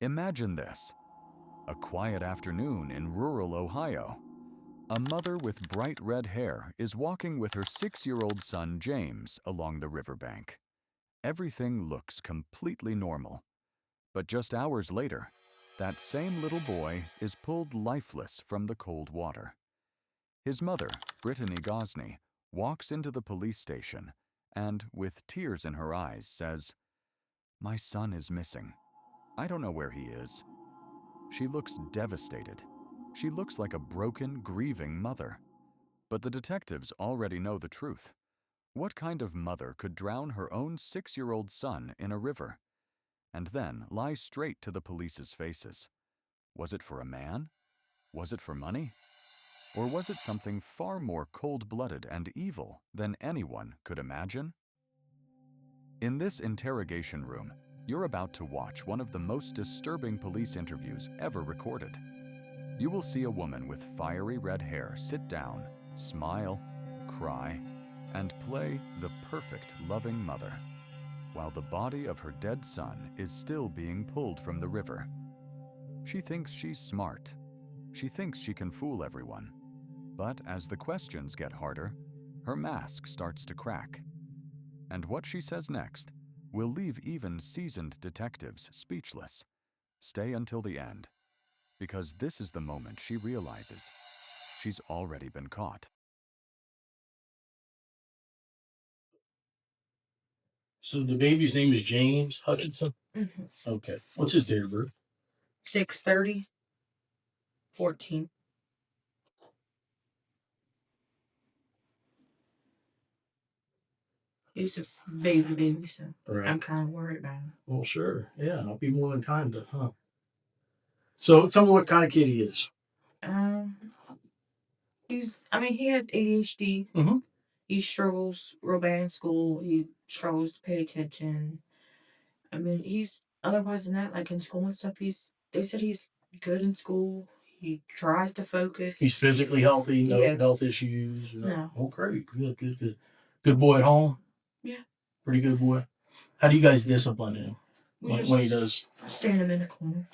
Imagine this: a quiet afternoon in rural Ohio. A mother with bright red hair is walking with her 6-year-old son James along the riverbank. Everything looks completely normal. But just hours later, that same little boy is pulled lifeless from the cold water. His mother, Brittany Gosney, walks into the police station and, with tears in her eyes, says, "My son is missing. I don't know where he is." She looks devastated. She looks like a broken, grieving mother. But the detectives already know the truth. What kind of mother could drown her own 6-year-old son in a river and then lie straight to the police's faces? Was it for a man? Was it for money? Or was it something far more cold-blooded and evil than anyone could imagine? In this interrogation room, you're about to watch one of the most disturbing police interviews ever recorded. You will see a woman with fiery red hair sit down, smile, cry, and play the perfect loving mother, while the body of her dead son is still being pulled from the river. She thinks she's smart. She thinks she can fool everyone. But as the questions get harder, her mask starts to crack. And what she says next will leave even seasoned detectives speechless. Stay until the end, because this is the moment she realizes she's already been caught. So the baby's name is James Hutchinson? Mm-hmm. Okay. What's his date of birth? 6/30/14. He's just baby, so Right. I'm kind of worried about him. Well, sure. Yeah, I'll be more than time to, huh? So tell me what kind of kid he is. He has ADHD. Mm-hmm. He struggles real bad in school. He struggles to pay attention. He's otherwise than that, like in school and stuff, they said he's good in school. He tries to focus. He's physically healthy, no health issues. No. Oh, great. Good. Good boy at home? Yeah. Pretty good boy. How do you guys discipline him? We When he does? stand him in the corner.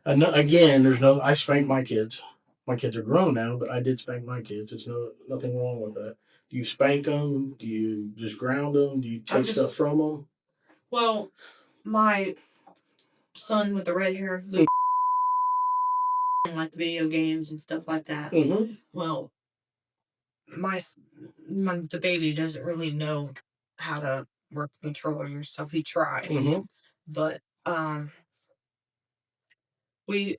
Again, I spank my kids. My kids are grown now, but I did spank my kids. There's nothing wrong with that. Do you spank them? Do you just ground them? Do you take stuff from them? Well, my son with the red hair, like video games and stuff like that. Mm-hmm. Well, the baby doesn't really know how to work the controller yourself. He tried, but we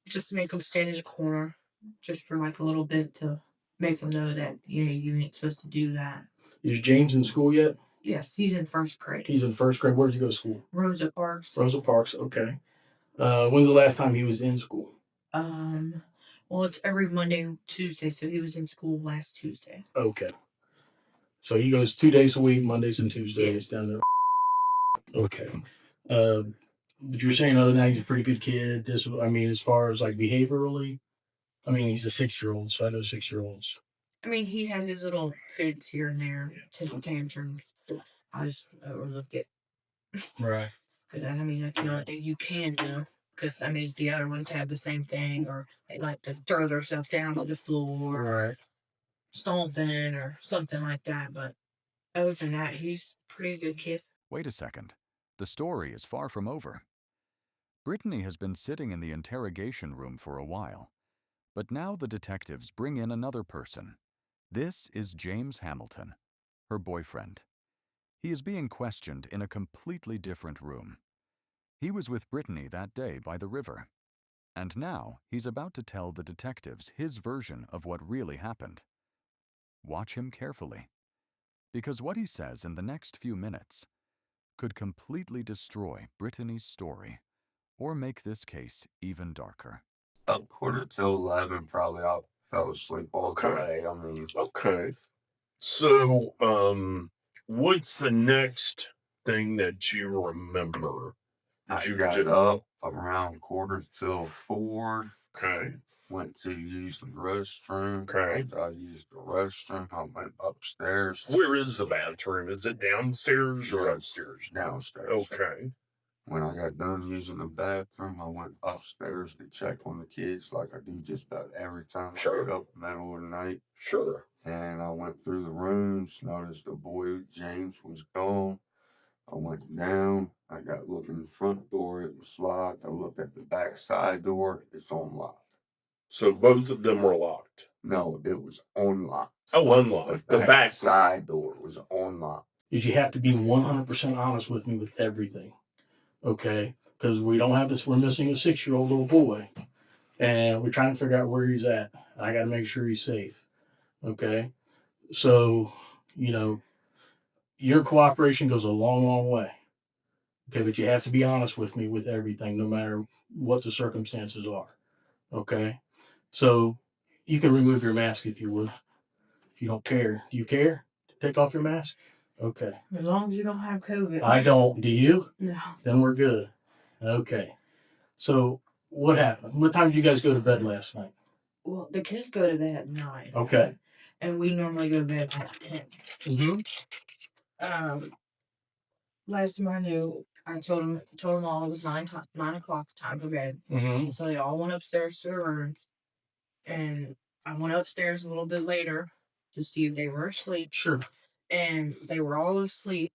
just make him stand in the corner just for like a little bit to make him know that you ain't supposed to do that. Is James in school yet? Yes, he's in first grade. He's in first grade. Where does he go to school? Rosa Parks. Rosa Parks. Okay. When's the last time he was in school? Well, it's every Monday and Tuesday, so he was in school last Tuesday. Okay. So he goes 2 days a week, Mondays and Tuesdays down there. Okay. But you were saying the other night he's a pretty good kid. As far as like behaviorally, he's a 6-year-old, so I know 6-year-olds. He has his little fits here and there, taking tantrums. I just overlook it. Right. Because that's nothing you can do. Because the other ones have the same thing, or they like to throw themselves down on the floor, Right. Something or something like that. But other than that, he's a pretty good kid. Wait a second. The story is far from over. Brittany has been sitting in the interrogation room for a while, but now the detectives bring in another person. This is James Hamilton, her boyfriend. He is being questioned in a completely different room. He was with Brittany that day by the river, and now he's about to tell the detectives his version of what really happened. Watch him carefully, because what he says in the next few minutes could completely destroy Brittany's story or make this case even darker. About 11:15, probably. I fell asleep all day. Okay. So, what's the next thing that you remember? I got up around 3:45. Okay. Went to use the restroom. Okay. After I used the restroom, I went upstairs. Where is the bathroom? Is it downstairs or upstairs? Downstairs. Okay. When I got done using the bathroom, I went upstairs to check on the kids like I do just about every time I Sure. wake up in the middle of the night. Sure. And I went through the rooms, noticed the boy, James, was gone. I went down. I got looking in the front door, it was locked. I looked at the back side door, it's unlocked. So both of them were locked. No, it was unlocked. Oh, unlocked. The back back side door was unlocked. Is you have to be 100% honest with me with everything, okay? Because we don't have this. We're missing a 6-year-old little boy, and we're trying to figure out where he's at. I got to make sure he's safe, okay? So, you know, your cooperation goes a long, long way, okay? But you have to be honest with me with everything, no matter what the circumstances are, okay? So, you can remove your mask if you would, if you don't care. Do you care to take off your mask? Okay. As long as you don't have COVID. I don't. Do you? No. Then we're good. Okay. So what happened? What time did you guys go to bed last night? Well, the kids go to bed at 9. Okay. And we normally go to bed at 10. Last time I knew, I told them all it was 9 o'clock, time for bed. Mm-hmm. So they all went upstairs to their rooms. And I went upstairs a little bit later to see if they were asleep. Sure. And they were all asleep.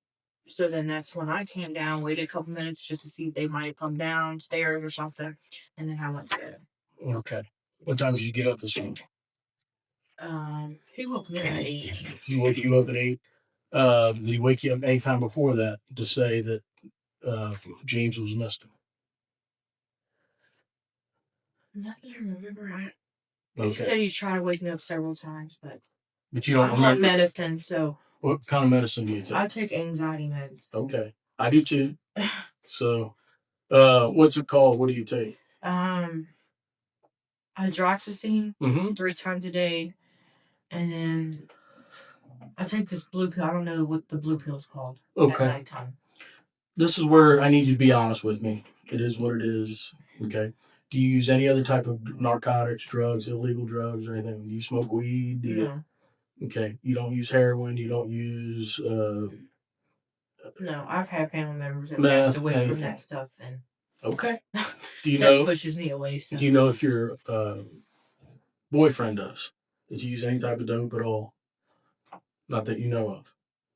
So then that's when I came down, waited a couple minutes just to see if they might come downstairs or something. And then I went to bed. Okay. What time did you get up this evening? He woke me up at 8. He woke you up at 8. Did he wake you up any time before that to say that James was missing? Nothing to remember. Okay. He tried to wake me up several times, but But you don't I'm on remember. medicine, so What kind of medicine do you take? I take anxiety meds. Okay. I do too. So, what's it called? What do you take? Hydroxyphene Mm-hmm. 3 times a day, and then I take this blue pill. I don't know what the blue pill's called. Okay. At nighttime. This is where I need you to be honest with me. It is what it is. Okay. Do you use any other type of narcotics, drugs, illegal drugs, or anything? Do you smoke weed? Do you, No, okay. You don't use heroin. You don't use. no. I've had family members that Meth, passed away from anything. that stuff, and Okay. Do you that know? pushes me away. So. Do you know if your boyfriend does? Did you use any type of dope at all? Not that you know of.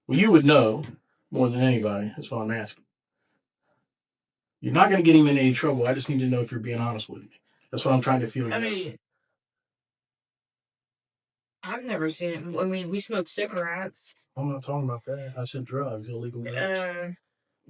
Well, you would know more than anybody. That's what I'm asking. You're not going to get him in any trouble. I just need to know if you're being honest with me. That's what I'm trying to feel. I mean, I've never seen it. I mean, we smoke cigarettes. I'm not talking about that. I said drugs, illegal drugs.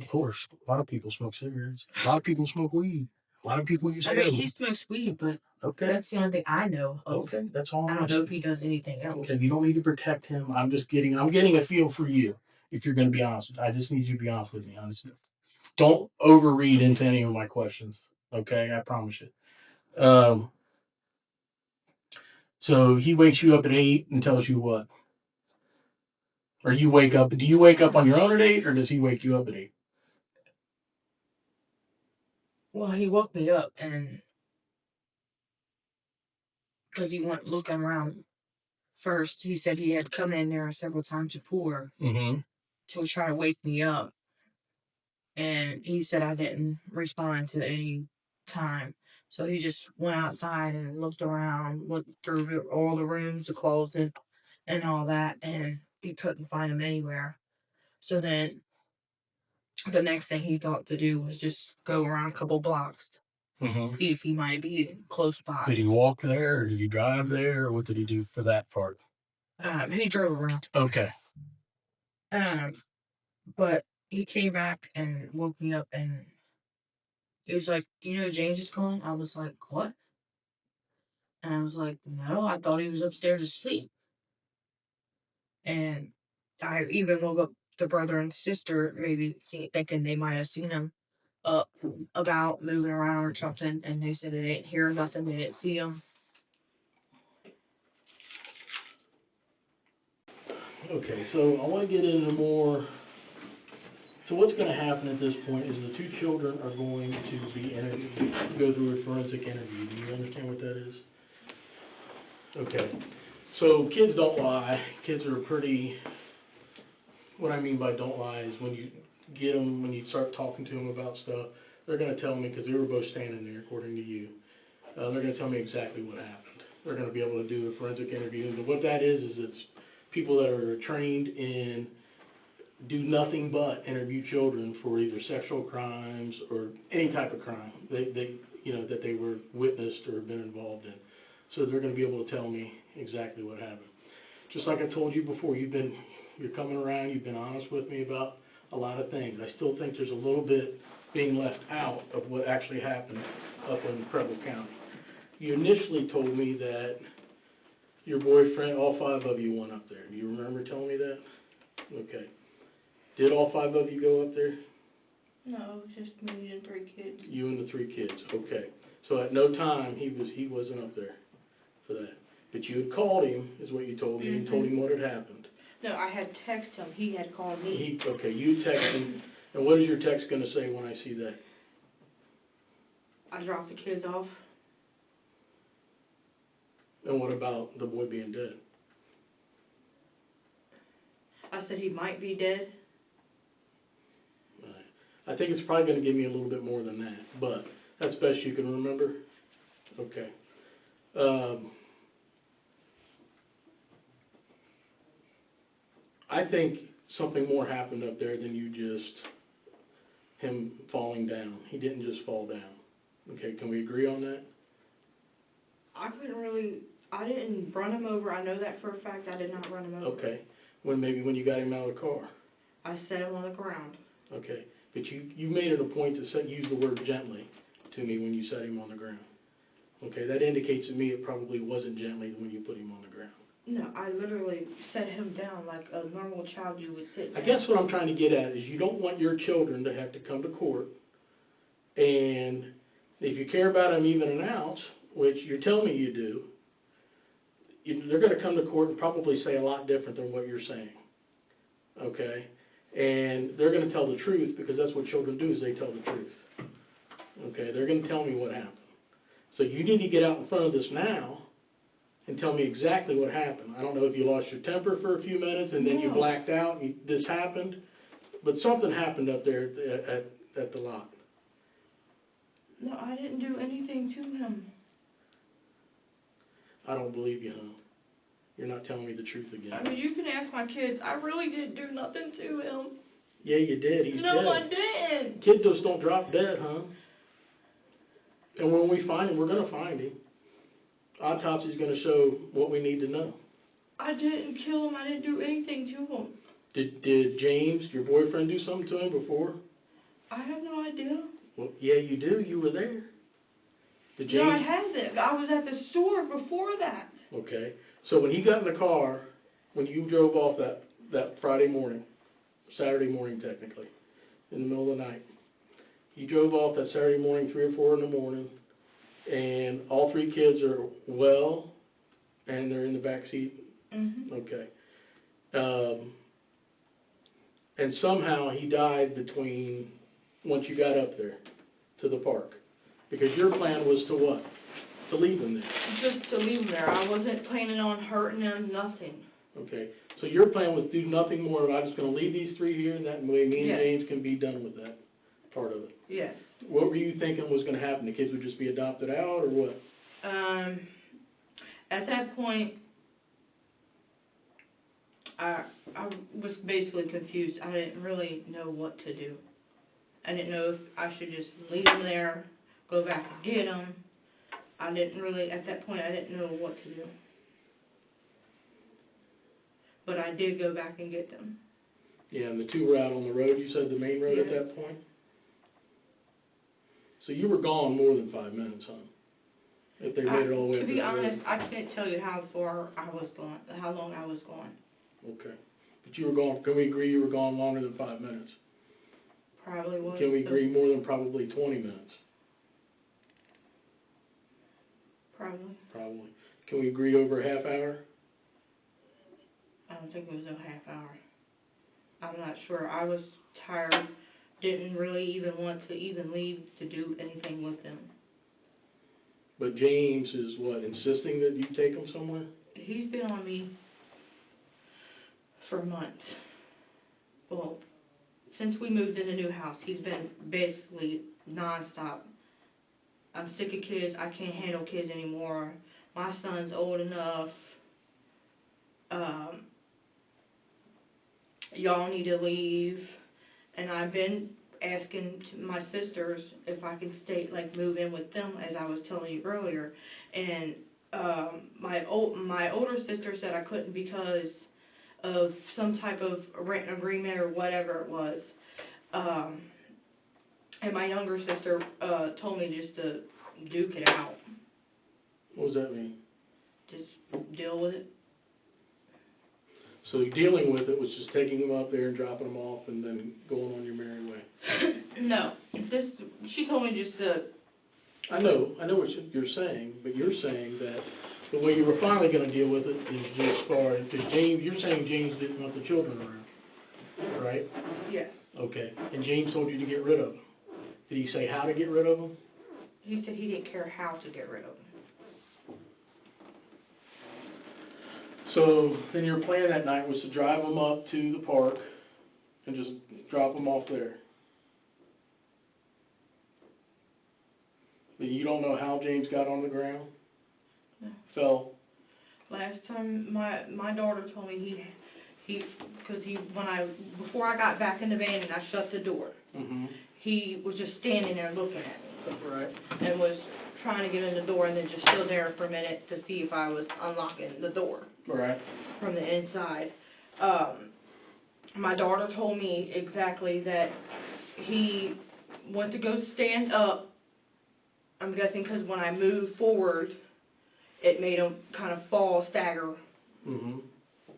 Of course, a lot of people smoke cigarettes. A lot of people smoke weed. A lot of people use I heroin. mean, he smokes weed, but Okay. that's the only thing I know of. Okay. That's all I I'm don't know if asking. he does anything else. Okay. You don't need to protect him. I'm getting a feel for you. If you're going to be honest, I just need you to be honest with me. Honestly, don't overread into any of my questions. Okay, I promise you. So he wakes you up at 8 and tells you what? Or you wake up? Do you wake up on your own at 8, or does he wake you up at 8? Well, he woke me up, and because he went looking around first, he said he had come in there several times before Mm-hmm. to try to wake me up. And he said I didn't respond to any time. So he just went outside and looked around, looked through all the rooms, the closet, and all that, and he couldn't find him anywhere. So then the next thing he thought to do was just go around a couple blocks, Mm-hmm. see if he might be close by. Did he walk there, or did he drive there, or what did he do for that part? He drove around. Okay. But he came back and woke me up, and he was like, James is calling? I was like, what? And I was like, no, I thought he was upstairs asleep. And I even woke up the brother and sister, maybe thinking they might have seen him up, about, moving around or something. And they said they didn't hear nothing, they didn't see him. Okay, so I want to get into more. So what's going to happen at this point is the 2 children are going to be interviewed, go through a forensic interview. Do you understand what that is? Okay. So kids don't lie. Kids are pretty, what I mean by don't lie is when you get them, when you start talking to them about stuff, they're going to tell me, because they were both standing there, according to you, they're going to tell me exactly what happened. They're going to be able to do a forensic interview, and what that is it's people that are trained in do nothing but interview children for either sexual crimes or any type of crime they you know, that they were witnessed or been involved in. So they're going to be able to tell me exactly what happened. Just like I told you before, you're coming around, you've been honest with me about a lot of things. I still think there's a little bit being left out of what actually happened up in Preble County. You initially told me that your boyfriend, all 5 of you went up there. Do you remember telling me that? Okay. Did all 5 of you go up there? No, it was just me and 3 kids. You and the 3 kids, okay. So at no time he wasn't up there for that. But you had called him, is what you told me, and told him what had happened. No, I had texted him. He had called me. Okay, you texted him, and what is your text going to say when I see that? I dropped the kids off. And what about the boy being dead? I said he might be dead. Right. I think it's probably going to give me a little bit more than that, but that's best you can remember? Okay. I think something more happened up there than you just him falling down. He didn't just fall down. Okay, can we agree on that? I didn't run him over. I know that for a fact. I did not run him over. Okay. Maybe when you got him out of the car. I set him on the ground. Okay. But you made it a point to use the word gently to me when you set him on the ground. Okay, that indicates to me it probably wasn't gently when you put him on the ground. No, I literally set him down like a normal child you would sit down. I guess what I'm trying to get at is you don't want your children to have to come to court, and if you care about them even an ounce, which you're telling me you do, they're going to come to court and probably say a lot different than what you're saying, okay? And they're going to tell the truth because that's what children do is they tell the truth, okay? They're going to tell me what happened. So you need to get out in front of this now and tell me exactly what happened. I don't know if you lost your temper for a few minutes and then you blacked out and this happened, but something happened up there at the lot. No, I didn't do anything to him. I don't believe you, huh? You're not telling me the truth again. I mean, you can ask my kids. I really didn't do nothing to him. Yeah, you did. He's dead. No, I didn't. Kids just don't drop dead, huh? And when we find him, we're going to find him. Autopsy's going to show what we need to know. I didn't kill him. I didn't do anything to him. Did James, your boyfriend, do something to him before? I have no idea. Well, yeah, you do. You were there. Did James? No, I haven't. I was at the store before that. Okay. So when he got in the car, when you drove off that Friday morning, Saturday morning technically, in the middle of the night, he drove off that Saturday morning, 3 or 4 in the morning, and all 3 kids are well, and they're in the back seat. Mhm. Okay. And somehow he died once you got up there to the park. Because your plan was to what? To leave him there. Just to leave him there. I wasn't planning on hurting him, nothing. Okay. So your plan was to do nothing more. I'm just going to leave these 3 here, and that way me and Yes. James can be done with that part of it. Yes. What were you thinking was going to happen? The kids would just be adopted out, or what? At that point, I was basically confused. I didn't really know what to do. I didn't know if I should just leave them there, go back and get them. I didn't really, at that point, I didn't know what to do. But I did go back and get them. Yeah, and the 2 were out on the road, you said, the main road at Yeah. that point? So you were gone more than 5 minutes, huh? If they made it all the way To up be the road. honest, I can't tell you how far I was gone, how long I was gone. Okay. But you were gone, can we agree you were gone longer than 5 minutes? Probably was. Can we agree more than probably 20 minutes? Probably. Probably. Can we agree over a half hour? I don't think it was a half hour. I'm not sure. I was tired, didn't really even want to even leave to do anything with them. But James is what, insisting that you take him somewhere? He's been on me for months. Well, since we moved in the new house, he's been basically nonstop. I'm sick of kids. I can't handle kids anymore. My son's old enough. Y'all need to leave. And I've been asking my sisters if I can stay, like, move in with them, as I was telling you earlier. And my older sister said I couldn't because of some type of rent agreement or whatever it was. And my younger sister told me just to duke it out, What does that mean? just deal with it. So dealing with it was just taking them up there and dropping them off and then going on your merry way. No, she told me just to. I know what you're saying, but you're saying that the way you were finally going to deal with it is just because James, you're saying James didn't want the children around, right? Yes. Okay, and James told you to get rid of them. Did he say how to get rid of them? He said he didn't care how to get rid of them. So then your plan that night was to drive them up to the park and just drop them off there. But you don't know how James got on the ground? No. Fell? Last time my daughter told me before I got back in the van and I shut the door, Mm-hmm. he was just standing there looking at me Right. and was trying to get in the door and then just stood there for a minute to see if I was unlocking the door Right. from the inside. My daughter told me exactly that he went to go stand up, I'm guessing because when I moved forward, it made him kind of fall, stagger, Mm-hmm.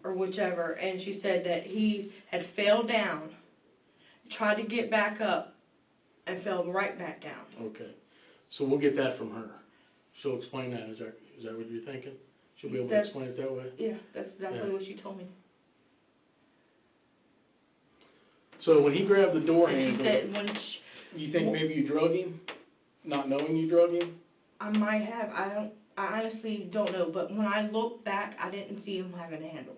or whichever, and she said that he had fell down, tried to get back up, and fell right back down. Okay. So we'll get that from her. She'll explain that. Is that what you're thinking? She'll be able to explain it that way? Yeah, that's exactly Yeah. what she told me. So when he grabbed the door And she handle, said when you think maybe you drug him, not knowing you drug him? I might have, I honestly don't know, but when I looked back, I didn't see him having a handle.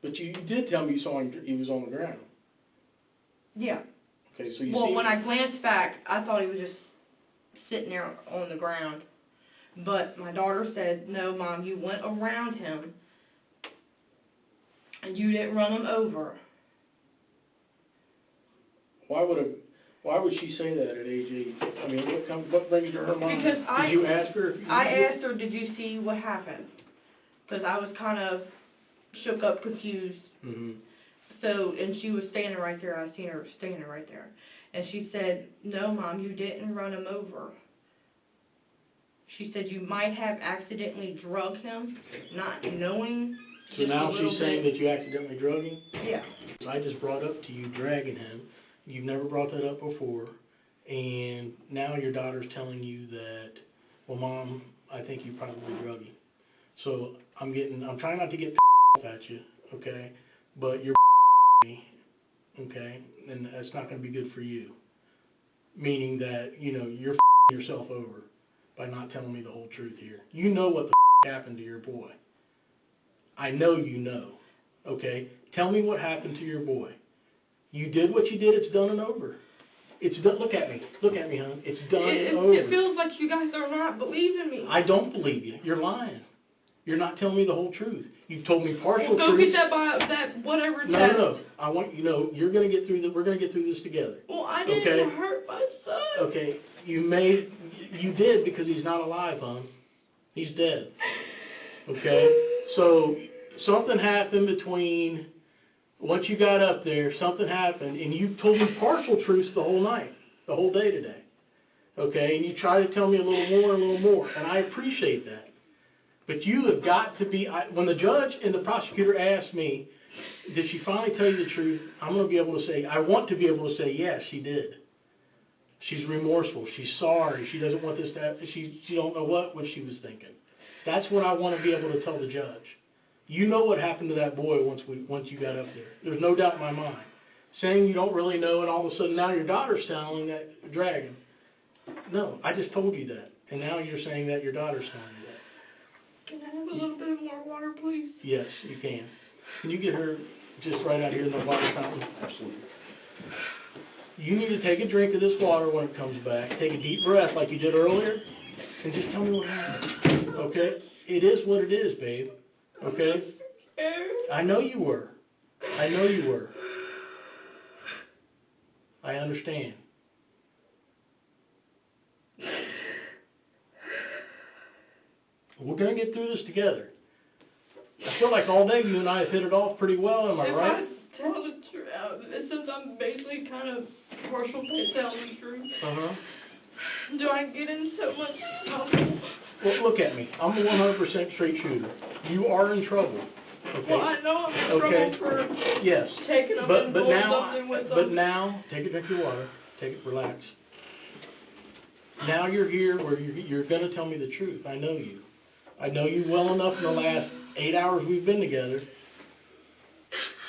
But you did tell me you saw him, he was on the ground. Yeah. Okay, so you Well, see when I glanced back, I thought he was just sitting there on the ground. But my daughter said, no, Mom, you went around him, and you didn't run him over. Why would she say that at age 8? I mean, what brings it to her mind? Because Did you ask her? I asked her, did you see what happened? Because I was kind of shook up, confused. Mm-hmm. So, and she was standing right there. I seen her standing right there. And she said, no, Mom, you didn't run him over. She said you might have accidentally drugged him, not knowing. So now she's saying that you accidentally drug him? Yeah. I just brought up to you dragging him. You've never brought that up before. And now your daughter's telling you that, well, Mom, I think you probably drug him. So I'm trying not to get at you, okay? But you're me, okay? And that's not going to be good for you. Meaning that, you're yourself over by not telling me the whole truth here. You know what the happened to your boy. I know you know, okay? Tell me what happened to your boy. You did what you did, it's done and over. It's done. Look at me, hon. It's done and over. It feels like you guys are not believing me. I don't believe you. You're lying. You're not telling me the whole truth. You've told me partial Well, go truth. get that whatever test. No. I want you're going to get through we're going to get through this together. Well, I didn't Okay. hurt my son. Okay, you did because he's not alive, hon. He's dead. Okay? So something happened between once you got up there, something happened, and you told me partial truths the whole night, the whole day today. Okay? And you try to tell me a little more, and I appreciate that. But you have got to be, when the judge and the prosecutor asked me, did she finally tell you the truth, I'm going to be able to say, I want to be able to say, yes, she did. She's remorseful. She's sorry. She doesn't want this to happen. She don't know what she was thinking. That's what I want to be able to tell the judge. You know what happened to that boy once you got up there. There's no doubt in my mind. Saying you don't really know, and all of a sudden now your daughter's telling that dragon. No, I just told you that, and now you're saying that your daughter's telling you that. Can I have a little bit more water, please? Yes, you can. Can you get her just right out here in the water fountain? Absolutely. You need to take a drink of this water when it comes back, take a deep breath like you did earlier, and just tell me what happened, okay? It is what it is, babe, okay? I know you were. I know you were. I understand. We're gonna get through this together. I feel like all day you and I have hit it off pretty well, am I right? If I tell the truth, since I'm basically kind of partial to telling the truth, Uh-huh. do I get in so much trouble? Well, look at me. I'm a 100% straight shooter. You are in trouble, okay? Well, I know I'm in Okay. trouble for Yes. taking them But and doing now, something with them. but now, take a drink of your water. Take it, relax. Now you're here where you're gonna tell me the truth. I know you. I know you well enough in the last 8 hours we've been together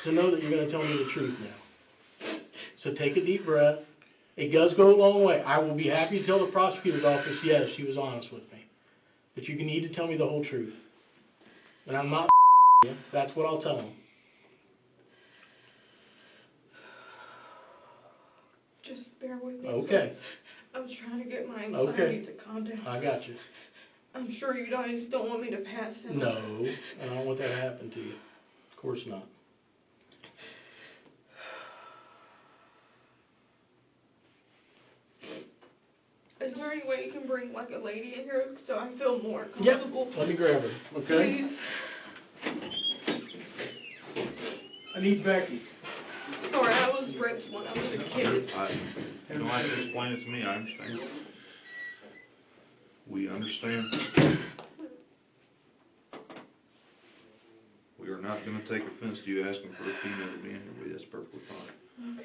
to know that you're gonna tell me the truth now. So take a deep breath. It does go a long way. I will be happy to tell the prosecutor's office, yes, she was honest with me. But you need to tell me the whole truth. And I'm not you. That's what I'll tell them. Just bear with me. Okay. I'm trying to get my anxiety to calm down. I got you. I'm sure you guys don't want me to pass out. No, and I don't want that to happen to you. Of course not. Is there any way you can bring like a lady in here so I feel more Yep. comfortable? Let me grab her, okay? Please. I need Becky. Sorry, I was raped when I was a kid. You don't have to explain it to me, I understand. We understand. We are not gonna take offense to you asking for a female to be in here with you, that's perfectly fine.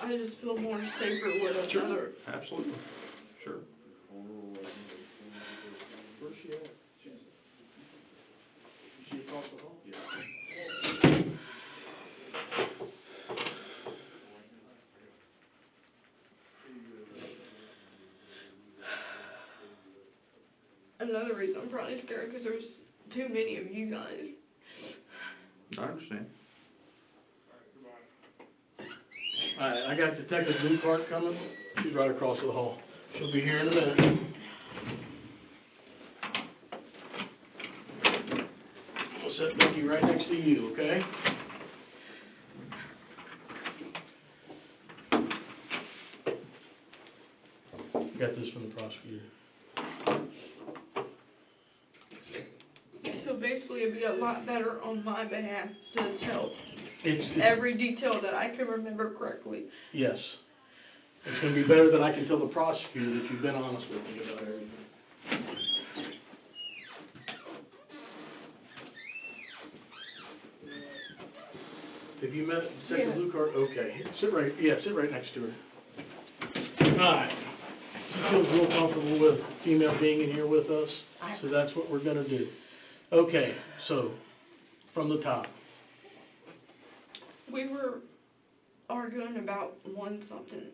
I just feel more safer with another. Absolutely, sure. Where's she at? She across the hall? Yeah. Another reason I'm probably scared because there's too many of you guys. I understand. Alright, I got Detective Bluecart coming. She's right across the hall. She'll be here in a minute. We'll set Becky right next to you, okay? Got this from the prosecutor. So basically it'd be a lot better on my behalf to tell It's every detail that I can remember correctly. yes. It's gonna be better than I can tell the prosecutor that you've been honest with me about everything. Have you met Detective Yeah. Bluecart? Okay, sit right next to her. Alright. She feels real comfortable with female being in here with us, so that's what we're gonna do. Okay, so, from the top. We were arguing about something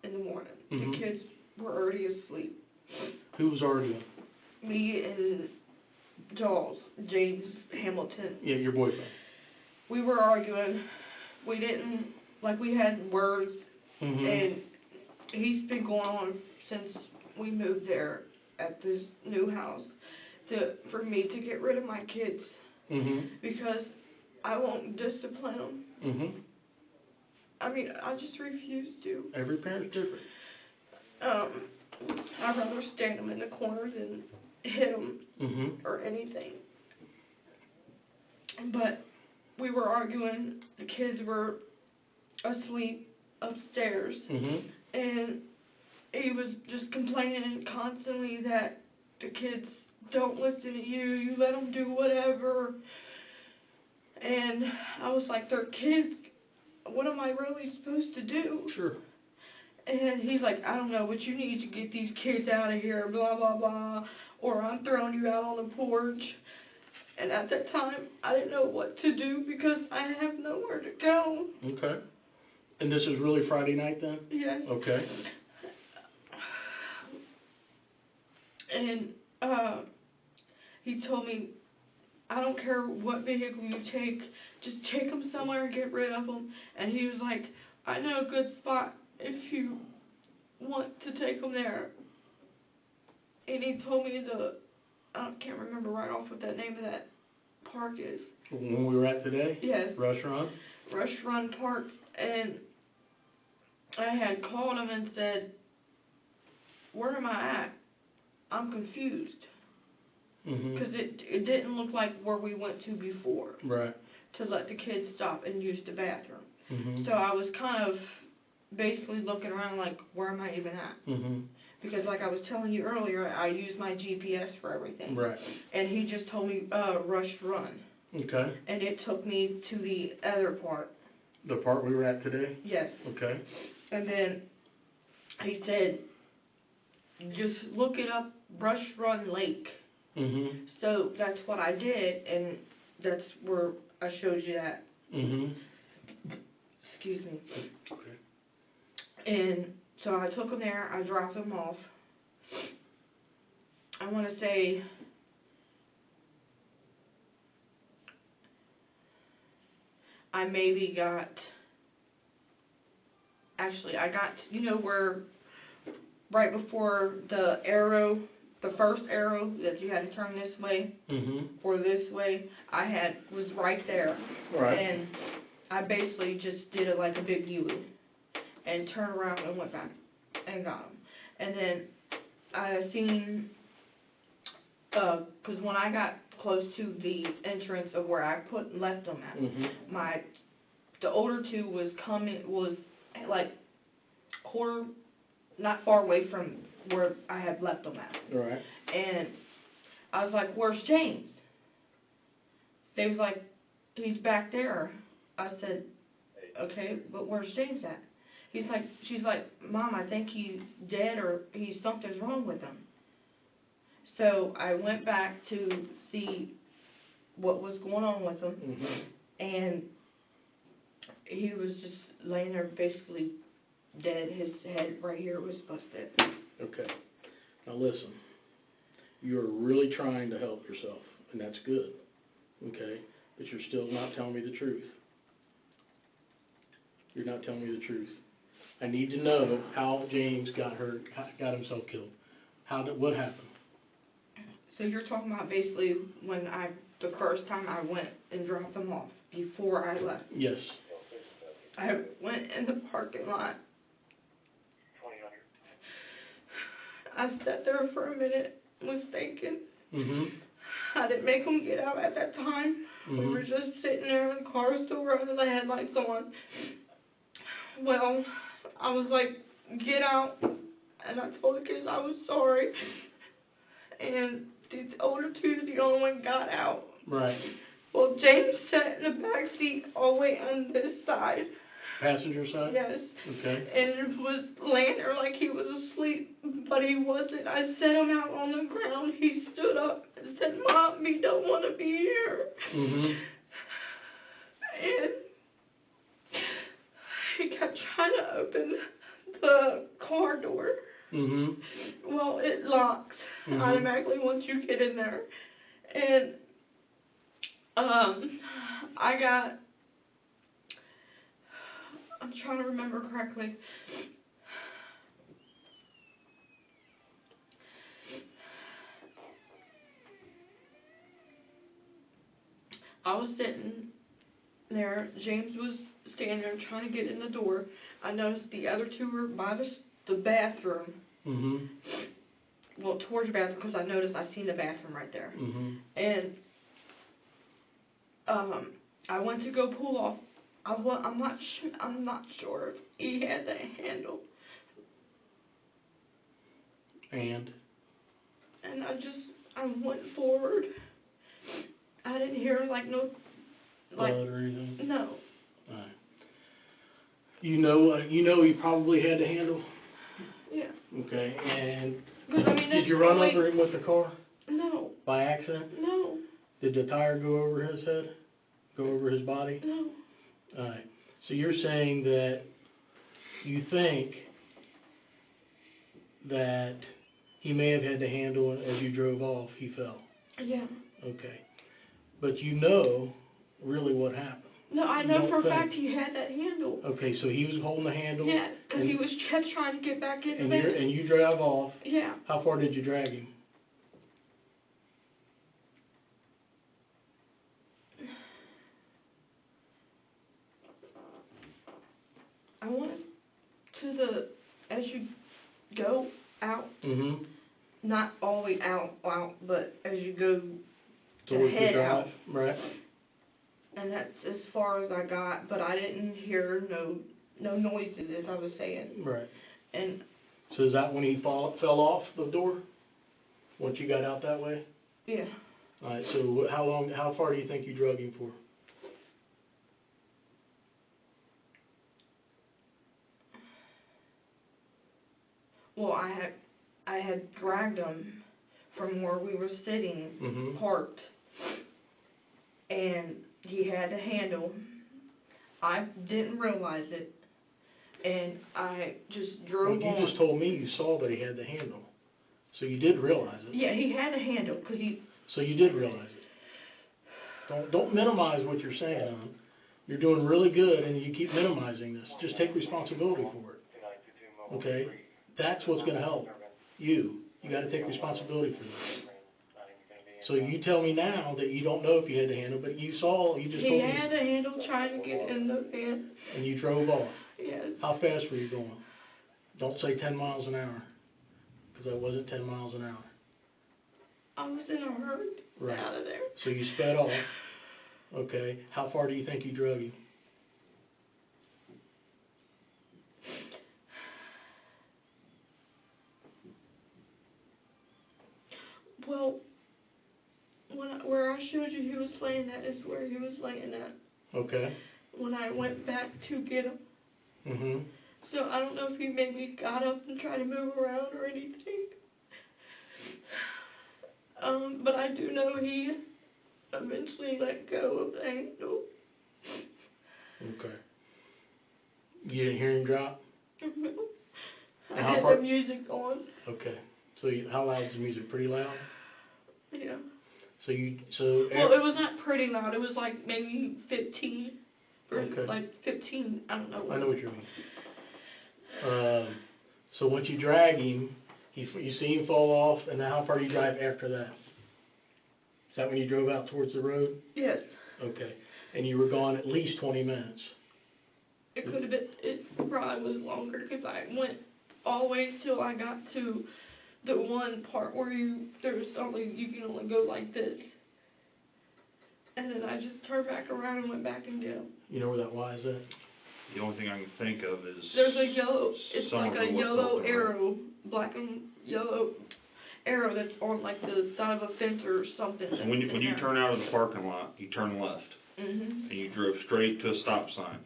in the morning. Mhm. The kids were already asleep. Who was arguing? Me and James Hamilton. Yeah, your boyfriend. We were arguing. We had words, Mm-hmm. and he's been going on since we moved there at this new house for me to get rid of my kids Mm-hmm. because I won't discipline them. Mm-hmm. I mean, I just refuse to. Every parent's different. I'd rather stand them in the corner than hit them Mm-hmm. or anything. But we were arguing, the kids were asleep upstairs, Mm-hmm. and he was just complaining constantly that the kids don't listen to you let them do whatever. And I was like, they're kids, what am I really supposed to do? Sure. And he's like, I don't know, but you need to get these kids out of here, blah, blah, blah, or I'm throwing you out on the porch. And at that time, I didn't know what to do because I have nowhere to go. Okay. And this is really Friday night then? Yes. Okay. And he told me I don't care what vehicle you take, just take them somewhere and get rid of them. And he was like, I know a good spot if you want to take them there. And he told me I can't remember right off what that name of that park is. When we were at today? Yes, Rush Run? Rush Run Park. And I had called him and said, where am I at? I'm confused. Because it didn't look like where we went to before. Right. To let the kids stop and use the bathroom. Mm-hmm. So I was kind of basically looking around like, where am I even at? Mm-hmm. Because like I was telling you earlier, I use my GPS for everything. Right. And he just told me, Rush Run. Okay. And it took me to the other part. The part we were at today? Yes. Okay. And then he said, just look it up, Rush Run Lake. Mm-hmm. So that's what I did, and that's where I showed you that. Mm-hmm. Excuse me. Okay. And so I took them there, I dropped them off. I want to say I maybe got, actually I got, you know where, right before the arrow, the first arrow that you had to turn this way or this way, was right there. Right. And I basically just did it like a big U and turned around and went back and got them. And then I seen, because when I got close to the entrance of where I left them at, the older two was like quarter, not far away from where I had left them at. Right. And I was like, where's James? They was like, he's back there. I said, okay, but where's James at? She's like, Mom, I think he's dead or something's wrong with him. So I went back to see what was going on with him, and he was just laying there basically dead. His head right here was busted. Okay. Now listen, you're really trying to help yourself, and that's good, okay? But you're still not telling me the truth. You're not telling me the truth. I need to know how James got himself killed. What happened? So you're talking about basically when the first time I went and dropped them off, before I left. Yes. I went in the parking lot. I sat there for a minute, was thinking. I didn't make them get out at that time. We were just sitting there, and the car was still running, the headlights on. Well, I was like, get out, and I told the kids I was sorry. And the older two, the only one got out. Right. Well, James sat in the back seat all the way on this side. Passenger side? Yes. Okay. And was laying there like he was asleep, but he wasn't. I set him out on the ground. He stood up and said, Mom, we don't want to be here. And he kept trying to open the car door. Well, it locks automatically once you get in there. And I'm trying to remember correctly. I was sitting there. James was standing there trying to get in the door. I noticed the other two were by the bathroom. Well, towards the bathroom, because I seen the bathroom right there. And I went to go pull off. I'm not sure if he had the handle. And I went forward. I didn't hear blood or anything? No. Alright. You know he probably had the handle? Yeah. Okay, and Did you run over him with the car? No. By accident? No. Did the tire go over his head? Go over his body? No. Alright, so you're saying that you think that he may have had the handle, and as you drove off, he fell? Yeah. Okay. But you know really what happened. No, I You know don't for a think. fact he had that handle. Okay, so he was holding the handle. Yeah, because he and- was kept trying to get back into And there. you drive off. Yeah. How far did you drag him? I went to the, as you go out, Mm-hmm. not all the way out, but as you go to Towards the head drive, out. right? And that's as far as I got, but I didn't hear no noises, as I was saying. Right. And, So is that when he fell off the door? Once you got out that way? yeah, All right, so how far do you think you drug him for? well, I had dragged him from where we were sitting, Mm-hmm. parked, and he had a handle. I didn't realize it, and I just drove Well, on. you just told me you saw that he had the handle. So you did realize it. Yeah, he had a handle, 'cause So you did realize it. Don't minimize what you're saying, hon. You're doing really good and you keep minimizing this. Just take responsibility for it. Okay? That's what's gonna help you. You gotta take responsibility for this. So you tell me now that you don't know if you had the handle, but you just told he me, had a handle trying to get in the van. and you drove off. Yes. How fast were you going? Don't say 10 miles an hour, because I wasn't 10 miles an hour. I was in a hurry to get out of there. So you sped off. Okay, how far do you think you drug him? Well, where I showed you he was laying at is where he was laying at Okay. when I went back to get him. Mm-hmm. So I don't know if he maybe got up and tried to move around or anything. But I do know he eventually let go of the handle. Okay. You didn't hear him drop? I And how had far- the music on. Okay. So how loud is the music? Pretty loud? Yeah. So Well, it was not pretty loud. It was like maybe 15. Or Okay. like 15, I don't know. I know what you mean. So once you drag him, you see him fall off, and then how far do you drive after that? Is that when you drove out towards the road? Yes. Okay. And you were gone at least 20 minutes? It could have been, it probably was longer because I went all the way till I got to the one part where you can only go like this. And then I just turned back around and went back and get him. You know where that Y is at? The only thing I can think of is. There's a yellow, it's like a Somerville, West yellow Oakland, right? arrow, black and yellow arrow that's on like the side of a fence or something. When you turn out of the parking lot, you turn left, Mhm. and you drove straight to a stop sign,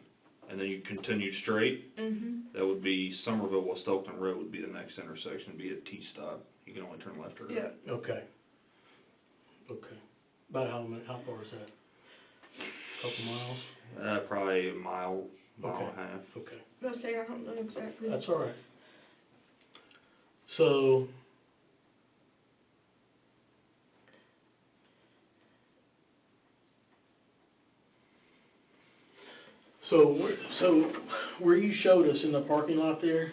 and then you continued straight, Mhm. that would be Somerville, West Oakland Road would be the next intersection, be a T-stop. You can only turn left or right. Yeah. Okay. Okay. About how far is that? Couple miles? Probably a mile and a Okay. half. Okay. I say I don't know exactly. That's all right. So, where you showed us in the parking lot there,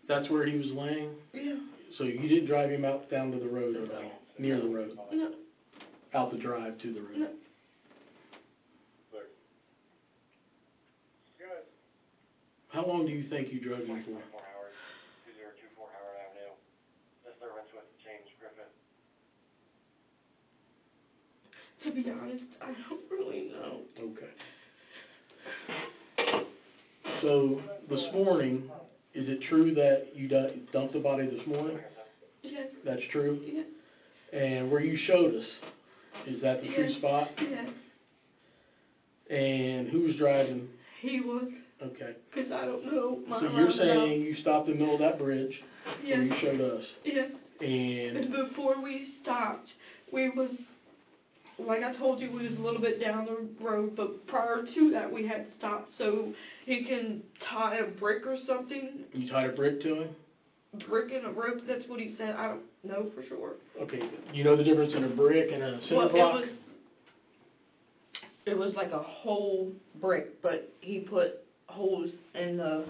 that's where he was laying? Yeah. So you didn't drive him out down to the road at all, near the road, No. out the drive to the road? No. How long do you think you drove him for? To be honest, I don't really know. Okay. So, this morning, is it true that you dumped the body this morning? Yes. That's true? Yes. And where you showed us, is that the true Yes. spot? Yes. And who was driving? He was, Okay. because I don't know my So you're roundabout. saying you stopped in the middle of that bridge where Yes. you showed us, Yes. and, And before we stopped, we was, like I told you, we was a little bit down the road, but prior to that, we had stopped so he can tie a brick or something, you tied a brick to him? brick and a rope, that's what he said, I don't know for sure. Okay, you know the difference in a brick and a cinder Well, block? it was like a whole brick, but he put holes in the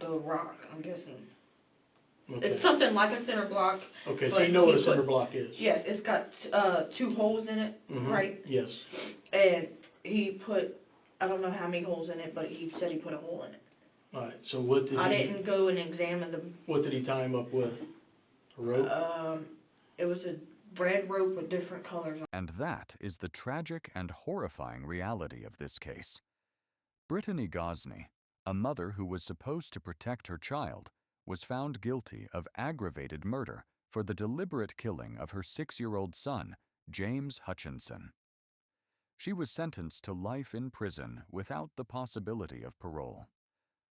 rock, I'm guessing. Okay. It's something like a center block. Okay, so but you know what he a center put- block is? Yes, it's got 2 holes in it, Mhm. right? Yes. And he put, I don't know how many holes in it, but he said he put a hole in it. All right, so what did I he, didn't go and examine the, what did he tie him up with? A rope? it was a red rope with different colors on And that is the tragic and horrifying reality of this case. Brittany Gosney, a mother who was supposed to protect her child, was found guilty of aggravated murder for the deliberate killing of her 6-year-old son, James Hutchinson. She was sentenced to life in prison without the possibility of parole.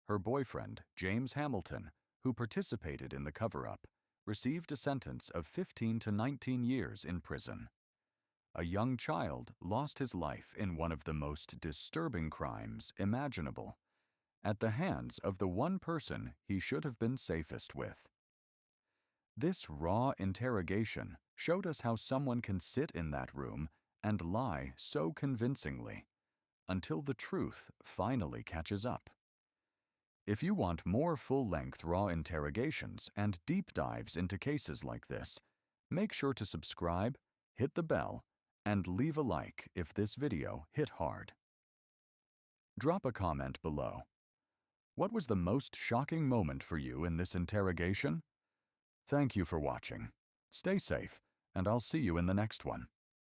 Her boyfriend, James Hamilton, who participated in the cover-up, received a sentence of 15 to 19 years in prison. A young child lost his life in one of the most disturbing crimes imaginable, at the hands of the one person he should have been safest with. This raw interrogation showed us how someone can sit in that room and lie so convincingly, until the truth finally catches up. If you want more full-length raw interrogations and deep dives into cases like this, make sure to subscribe, hit the bell, and leave a like if this video hit hard. Drop a comment below. What was the most shocking moment for you in this interrogation? Thank you for watching. Stay safe, and I'll see you in the next one.